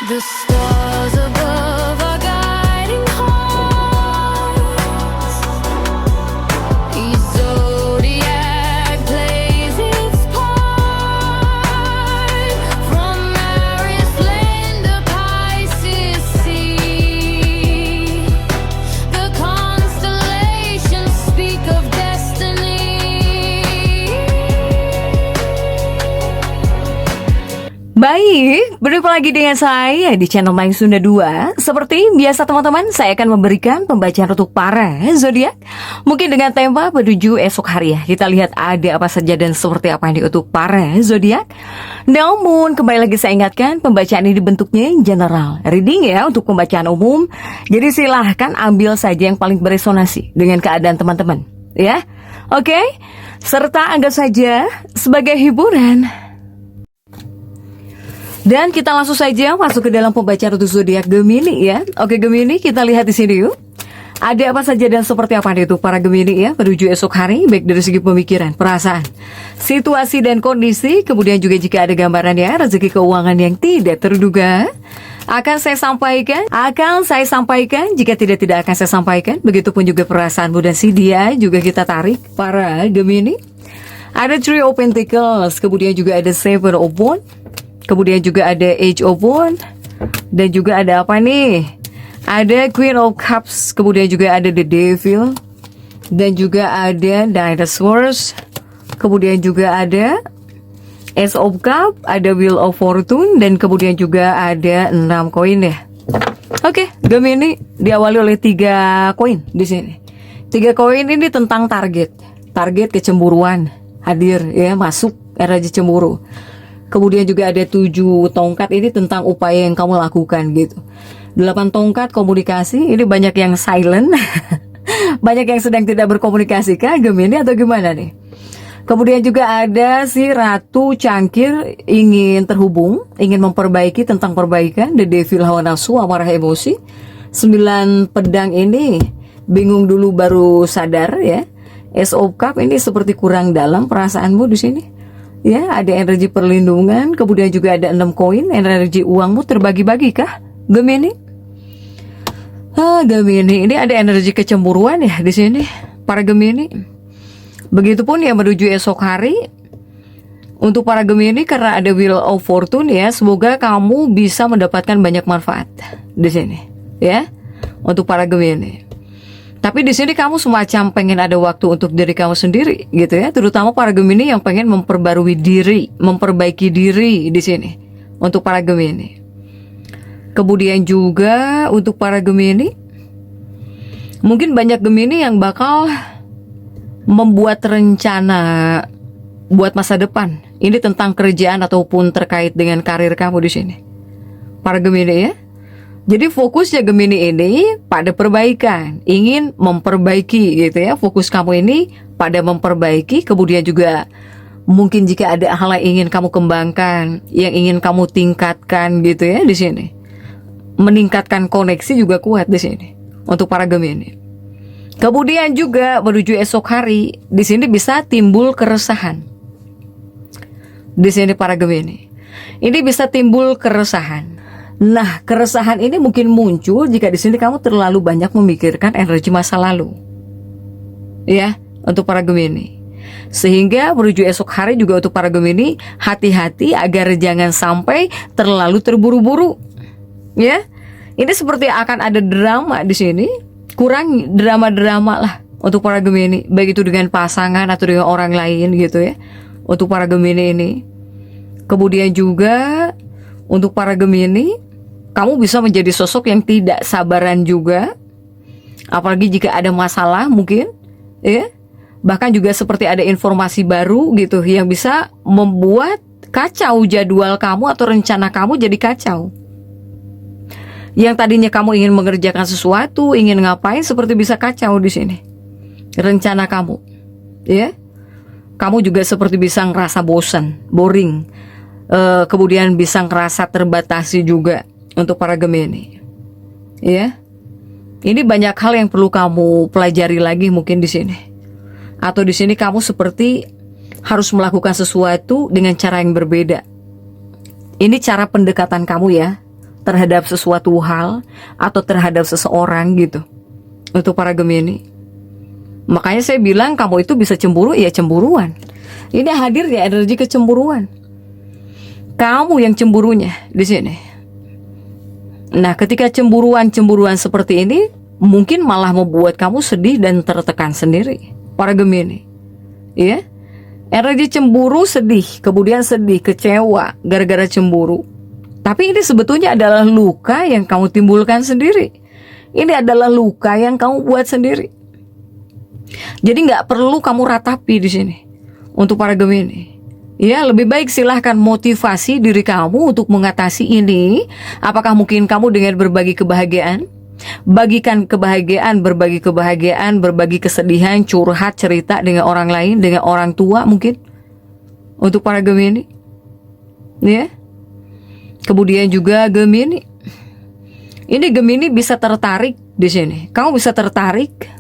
The stars above are guiding hearts. Each zodiac plays its part. From Aries land to Pisces sea, the constellations speak of destiny. Baik, berjumpa lagi dengan saya di channel Mayang Sunda 2. Seperti biasa teman-teman, saya akan memberikan pembacaan untuk para zodiak. Mungkin dengan tema menuju esok hari ya. Kita lihat ada apa saja dan seperti apa yang untuk para zodiak. Namun kembali lagi saya ingatkan, pembacaan ini bentuknya general reading ya, untuk pembacaan umum. Jadi silahkan ambil saja yang paling beresonansi dengan keadaan teman-teman ya. Oke, serta anggap saja sebagai hiburan. Dan kita langsung saja masuk ke dalam pembacaan untuk zodiak Gemini ya. Oke Gemini, kita lihat di sini yuk. Ada apa saja dan seperti apa itu para Gemini ya menuju esok hari, baik dari segi pemikiran, perasaan, situasi dan kondisi. Kemudian juga jika ada gambaran ya rezeki keuangan yang tidak terduga akan saya sampaikan. Jika tidak akan saya sampaikan. Begitupun juga perasaanmu dan si dia juga kita tarik para Gemini. Ada Three of Pentacles, kemudian juga ada Seven of Wands. Kemudian juga ada Age of Wands. Dan juga ada apa nih? Ada Queen of Cups. Kemudian juga ada The Devil. Dan juga ada Knight of Swords. Kemudian juga ada Ace of Cups. Ada Wheel of Fortune. Dan kemudian juga ada 6 koin ya. Oke, Gemini diawali oleh 3 koin di sini. 3 koin ini tentang target kecemburuan hadir ya, masuk energi cemburu. Kemudian juga ada 7 tongkat, ini tentang upaya yang kamu lakukan gitu. 8 tongkat komunikasi, ini banyak yang silent. Banyak yang sedang tidak berkomunikasi kah Gemini atau gimana nih? Kemudian juga ada si Ratu Cangkir, ingin terhubung, ingin memperbaiki, tentang perbaikan. The Devil, hawa nafsu, amarah, emosi. 9 pedang ini bingung dulu baru sadar ya. Ace of Cup ini seperti kurang dalam perasaanmu di sini. Ya, ada energi perlindungan, kemudian juga ada 6 koin, energi uangmu terbagi-bagi kah, Gemini? Gemini, ini ada energi kecemburuan ya di sini, para Gemini. Begitupun ya menuju esok hari, untuk para Gemini karena ada Wheel of Fortune ya, semoga kamu bisa mendapatkan banyak manfaat di sini, ya, untuk para Gemini. Tapi di sini kamu semacam pengen ada waktu untuk diri kamu sendiri gitu ya, terutama para Gemini yang pengen memperbarui diri, memperbaiki diri di sini untuk para Gemini. Kemudian juga untuk para Gemini, mungkin banyak Gemini yang bakal membuat rencana buat masa depan. Ini tentang kerjaan ataupun terkait dengan karir kamu di sini, para Gemini ya. Jadi fokusnya Gemini ini pada perbaikan, ingin memperbaiki gitu ya. Fokus kamu ini pada memperbaiki, kemudian juga mungkin jika ada hal yang ingin kamu kembangkan, yang ingin kamu tingkatkan gitu ya di sini. Meningkatkan koneksi juga kuat di sini untuk para Gemini. Kemudian juga menuju esok hari, di sini bisa timbul keresahan. Di sini para Gemini, ini bisa timbul keresahan. Nah, keresahan ini mungkin muncul jika di sini kamu terlalu banyak memikirkan energi masa lalu. Ya, untuk para Gemini. Sehingga menuju esok hari juga untuk para Gemini, hati-hati agar jangan sampai terlalu terburu-buru. Ya. Ini seperti akan ada drama di sini. Kurang drama-drama lah untuk para Gemini, baik itu dengan pasangan atau dengan orang lain gitu ya. Untuk para Gemini ini. Kemudian juga untuk para Gemini, kamu bisa menjadi sosok yang tidak sabaran juga. Apalagi jika ada masalah mungkin ya. Bahkan juga seperti ada informasi baru gitu yang bisa membuat kacau jadwal kamu atau rencana kamu jadi kacau. Yang tadinya kamu ingin mengerjakan sesuatu, ingin ngapain, seperti bisa kacau di sini. Rencana kamu ya. Kamu juga seperti bisa ngerasa bosan, boring. Kemudian bisa ngerasa terbatasi juga untuk para Gemini. Ya. Ini banyak hal yang perlu kamu pelajari lagi mungkin di sini. Atau di sini kamu seperti harus melakukan sesuatu dengan cara yang berbeda. Ini cara pendekatan kamu ya, terhadap sesuatu hal atau terhadap seseorang gitu. Untuk para Gemini. Makanya saya bilang kamu itu bisa cemburu, ya cemburuan. Ini hadir ya energi kecemburuan. Kamu yang cemburunya di sini. Nah, ketika cemburuan seperti ini mungkin malah membuat kamu sedih dan tertekan sendiri, para Gemini. Ya. Energi cemburu, sedih, kemudian sedih, kecewa gara-gara cemburu. Tapi ini sebetulnya adalah luka yang kamu timbulkan sendiri. Ini adalah luka yang kamu buat sendiri. Jadi nggak perlu kamu ratapi di sini untuk para Gemini. Ya, lebih baik silahkan motivasi diri kamu untuk mengatasi ini. Apakah mungkin kamu dengan berbagi kebahagiaan? Bagikan kebahagiaan, berbagi kesedihan, curhat, cerita dengan orang lain, dengan orang tua mungkin. Untuk para Gemini. Ya. Kemudian juga Gemini. Ini Gemini bisa tertarik di sini. Kamu bisa tertarik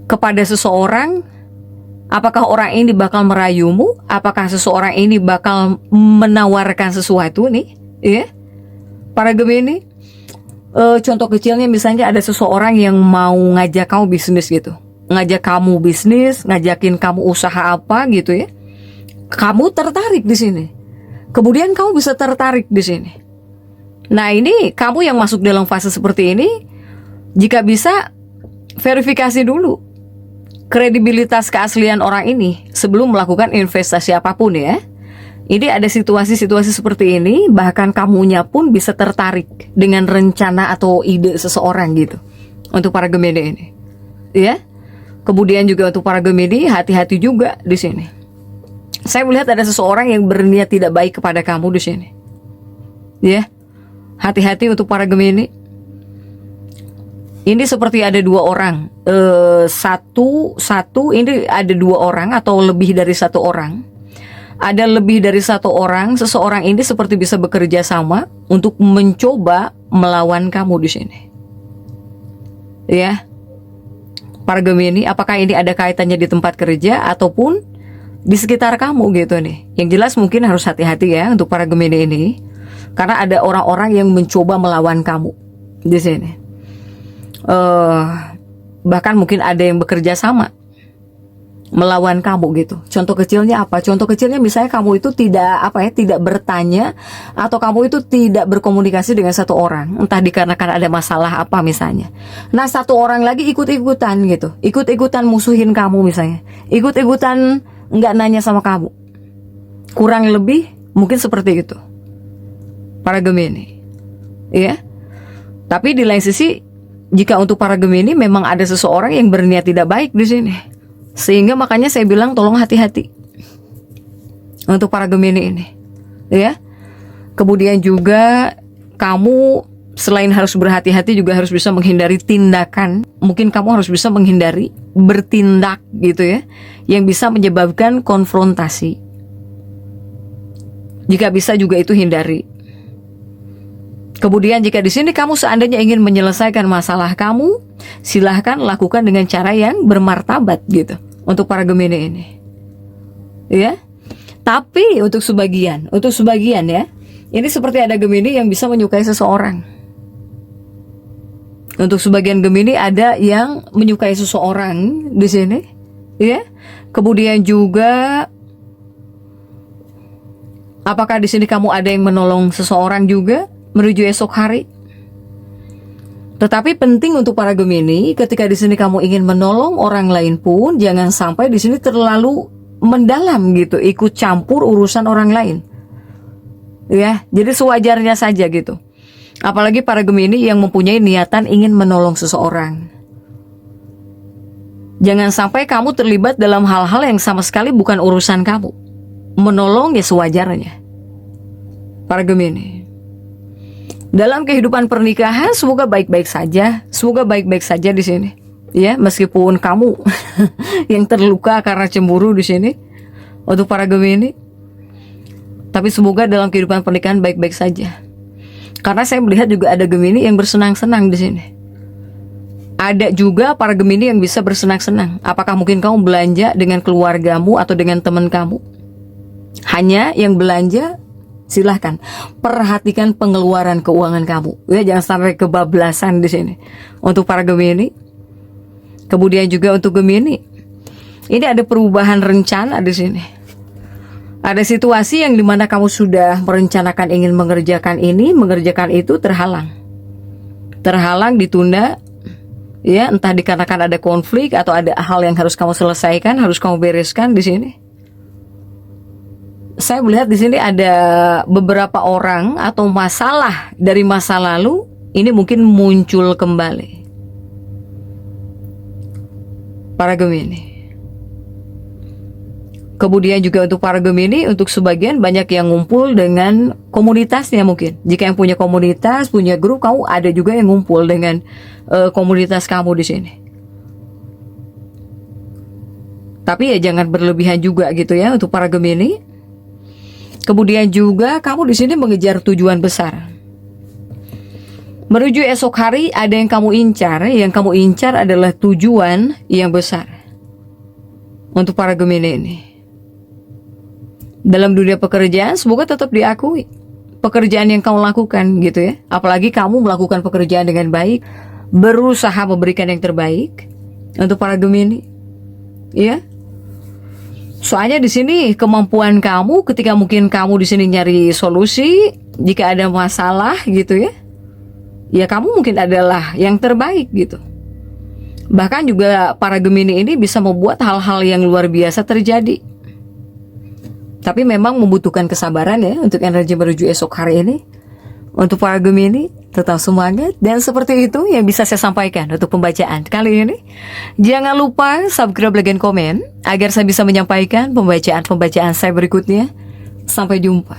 kepada seseorang. Apakah orang ini bakal merayumu? Apakah seseorang ini bakal menawarkan sesuatu nih? Ya. Para Gemini. Contoh kecilnya misalnya ada seseorang yang mau ngajak kamu bisnis gitu. Ngajak kamu bisnis, ngajakin kamu usaha apa gitu ya. Kamu tertarik di sini. Kemudian kamu bisa tertarik di sini. Nah, ini kamu yang masuk dalam fase seperti ini, jika bisa verifikasi dulu kredibilitas keaslian orang ini sebelum melakukan investasi apapun ya. Ini ada situasi-situasi seperti ini, bahkan kamunya pun bisa tertarik dengan rencana atau ide seseorang gitu. Untuk para Gemini ini. Ya. Kemudian juga untuk para Gemini, hati-hati juga di sini. Saya melihat ada seseorang yang berniat tidak baik kepada kamu di sini. Ya. Hati-hati untuk para Gemini. Ini seperti ada dua orang. Satu ini ada dua orang atau lebih dari satu orang. Ada lebih dari satu orang, seseorang ini seperti bisa bekerja sama untuk mencoba melawan kamu di sini. Ya. Para Gemini, apakah ini ada kaitannya di tempat kerja ataupun di sekitar kamu gitu nih. Yang jelas mungkin harus hati-hati ya untuk para Gemini ini. Karena ada orang-orang yang mencoba melawan kamu di sini. Bahkan mungkin ada yang bekerja sama melawan kamu gitu. Contoh kecilnya apa? Contoh kecilnya misalnya kamu itu tidak bertanya atau kamu itu tidak berkomunikasi dengan satu orang, entah dikarenakan ada masalah apa misalnya. Nah, satu orang lagi ikut-ikutan gitu. Ikut-ikutan musuhin kamu misalnya. Ikut-ikutan nggak nanya sama kamu. Kurang lebih mungkin seperti itu. Para Gemini. Ya. Tapi di lain sisi, jika untuk para Gemini memang ada seseorang yang berniat tidak baik di sini. Sehingga makanya saya bilang tolong hati-hati untuk para Gemini ini, ya. Kemudian juga kamu selain harus berhati-hati juga harus bisa menghindari tindakan. Mungkin kamu harus bisa menghindari bertindak gitu ya, yang bisa menyebabkan konfrontasi. Jika bisa juga itu hindari. Kemudian jika di sini kamu seandainya ingin menyelesaikan masalah kamu, silahkan lakukan dengan cara yang bermartabat gitu. Untuk para Gemini ini, ya. Tapi untuk sebagian ya, ini seperti ada Gemini yang bisa menyukai seseorang. Untuk sebagian Gemini ada yang menyukai seseorang di sini, ya. Kemudian juga, apakah di sini kamu ada yang menolong seseorang juga menuju esok hari? Tetapi penting untuk para Gemini, ketika di sini kamu ingin menolong orang lain pun jangan sampai di sini terlalu mendalam gitu, ikut campur urusan orang lain. Ya, jadi sewajarnya saja gitu. Apalagi para Gemini yang mempunyai niatan ingin menolong seseorang. Jangan sampai kamu terlibat dalam hal-hal yang sama sekali bukan urusan kamu. Menolong ya sewajarnya. Para Gemini. Dalam kehidupan pernikahan semoga baik-baik saja. Semoga baik-baik saja di sini. Ya, meskipun kamu yang terluka karena cemburu di sini untuk para Gemini. Tapi semoga dalam kehidupan pernikahan baik-baik saja. Karena saya melihat juga ada Gemini yang bersenang-senang di sini. Ada juga para Gemini yang bisa bersenang-senang. Apakah mungkin kamu belanja dengan keluargamu atau dengan teman kamu? Hanya yang belanja Silahkan perhatikan pengeluaran keuangan kamu. Ya, jangan sampai kebablasan di sini. Untuk para Gemini. Kemudian juga untuk Gemini, ini ada perubahan rencana di sini. Ada situasi yang dimana kamu sudah merencanakan ingin mengerjakan ini, mengerjakan itu, terhalang, ditunda. Ya, entah dikarenakan ada konflik atau ada hal yang harus kamu selesaikan, harus kamu bereskan di sini. Saya melihat di sini ada beberapa orang atau masalah dari masa lalu ini mungkin muncul kembali. Para Gemini. Kemudian juga untuk para Gemini, untuk sebagian banyak yang ngumpul dengan komunitasnya mungkin. Jika yang punya komunitas, punya grup, kamu ada juga yang ngumpul dengan komunitas kamu di sini. Tapi ya jangan berlebihan juga gitu ya untuk para Gemini. Kemudian juga kamu di sini mengejar tujuan besar. Menuju esok hari ada yang kamu incar adalah tujuan yang besar. Untuk para Gemini ini. Dalam dunia pekerjaan semoga tetap diakui pekerjaan yang kamu lakukan gitu ya. Apalagi kamu melakukan pekerjaan dengan baik, berusaha memberikan yang terbaik untuk para Gemini. Ya. Soalnya di sini kemampuan kamu ketika mungkin kamu di sini nyari solusi jika ada masalah gitu ya. Ya kamu mungkin adalah yang terbaik gitu. Bahkan juga para Gemini ini bisa membuat hal-hal yang luar biasa terjadi. Tapi memang membutuhkan kesabaran ya untuk energi menuju esok hari ini. Untuk para Gemini, tetap semangat. Dan seperti itu yang bisa saya sampaikan untuk pembacaan kali ini. Jangan lupa subscribe, like, dan komen agar saya bisa menyampaikan pembacaan-pembacaan saya berikutnya. Sampai jumpa.